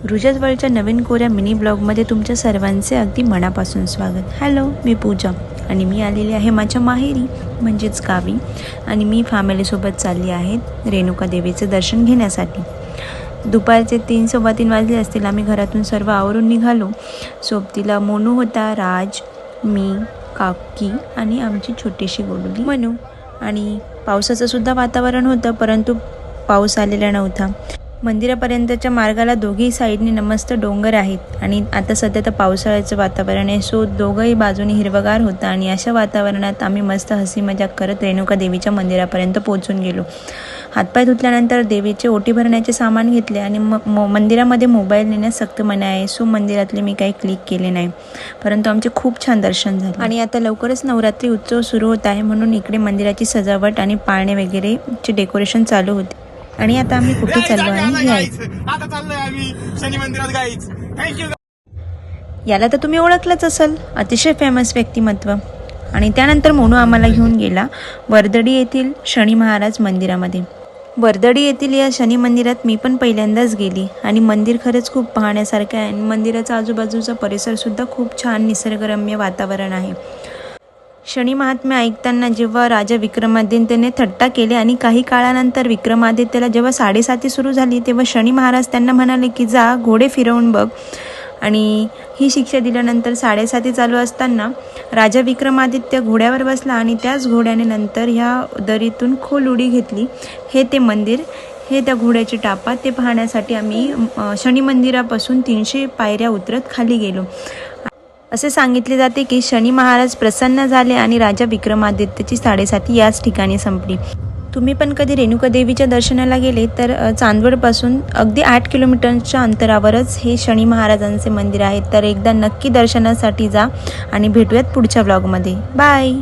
रुजतवळच्या नवीन कोऱ्या मिनी ब्लॉगमध्ये तुमच्या सर्वांचे अगदी मनापासून स्वागत. हॅलो, मी पूजा आणि मी आलेली आहे माझ्या माहेरी म्हणजेच गावी. आणि मी फॅमिलीसोबत चालली आहे रेणुका देवीचे दर्शन घेण्यासाठी. दुपारचे 3-3:15 वाजले असतील. आम्ही घरातून सर्व आवरून निघालो. सोबतीला मोनू होता, राज, मी, काकी आणि आमची छोटीशी गोडुली मनू. आणि पावसाचं सुद्धा वातावरण होतं, परंतु पाऊस आलेला नव्हता. मंदिरापर्यंतच्या मार्गाला दोघी साईडने मस्त डोंगर आहेत आणि आता सध्या तर पावसाळ्याचं वातावरण आहे. सो दोघंही बाजूने हिरवगार होतं आणि अशा वातावरणात आम्ही मस्त हसी मजाक करत रेणुका देवीच्या मंदिरापर्यंत पोहोचून गेलो. हातपाय धुतल्यानंतर देवीचे ओटी भरण्याचे सामान घेतले आणि मंदिरामध्ये मोबाईल नेण्यास सक्त मनाई आहे. सो मंदिरातले मी काही क्लिक केले नाही, परंतु आमचे खूप छान दर्शन झाले. आणि आता लवकरच नवरात्री उत्सव सुरू होत आहे, म्हणून इकडे मंदिराची सजावट आणि पाळणे वगैरेचे डेकोरेशन चालू होते. आणि आता आम्ही कुठे चाललो आहे आता चाललोय आम्ही शनी मंदिरात गाईच. थँक्यू. याला तर तुम्ही ओळखलंच असेल, अतिशय फेमस व्यक्तिमत्व. आणि त्यानंतर मोनू आम्हाला घेऊन गेला वर्दडी येथील शनी महाराज मंदिरामध्ये. वर्दडी येथील या शनी मंदिरात मी पण पहिल्यांदाच गेली आणि मंदिर खरंच खूप पाहण्यासारखं आहे. आणि मंदिराचा आजूबाजूचा परिसरसुद्धा खूप छान निसर्गरम्य वातावरण आहे. शनी महात्म्य ऐकताना जेव्हा राजा विक्रमादित्यने थट्टा केले आणि काही काळानंतर विक्रमादित्यला जेव्हा 7:30 सुरू झाली, तेव्हा शनी महाराज त्यांना म्हणाले की जा घोडे फिरवून बघ. आणि ही शिक्षा दिल्यानंतर 7:30 चालू असताना राजा विक्रमादित्य घोड्यावर बसला आणि त्याच घोड्याने नंतर ह्या दरीतून खोल उडी घेतली. हे ते मंदिर, हे त्या घोड्याची टापा, ते पाहण्यासाठी आम्ही शनी मंदिरापासून 300 पायऱ्या उतरत खाली गेलो. असे सांगितले जाते की शनी महाराज प्रसन्न झाले आणि राजा विक्रमादित्यची 7:30 याच ठिकाणी संपली. तुम्ही पण कधी रेणुका देवीच्या दर्शनाला गेले तर चांदवडपासून अगदी 8 किलोमीटरच्या अंतरावरच हे शनी महाराजांचे मंदिर आहे. तर एकदा नक्की दर्शनासाठी जा आणि भेटूयात पुढच्या व्लॉगमध्ये. बाय.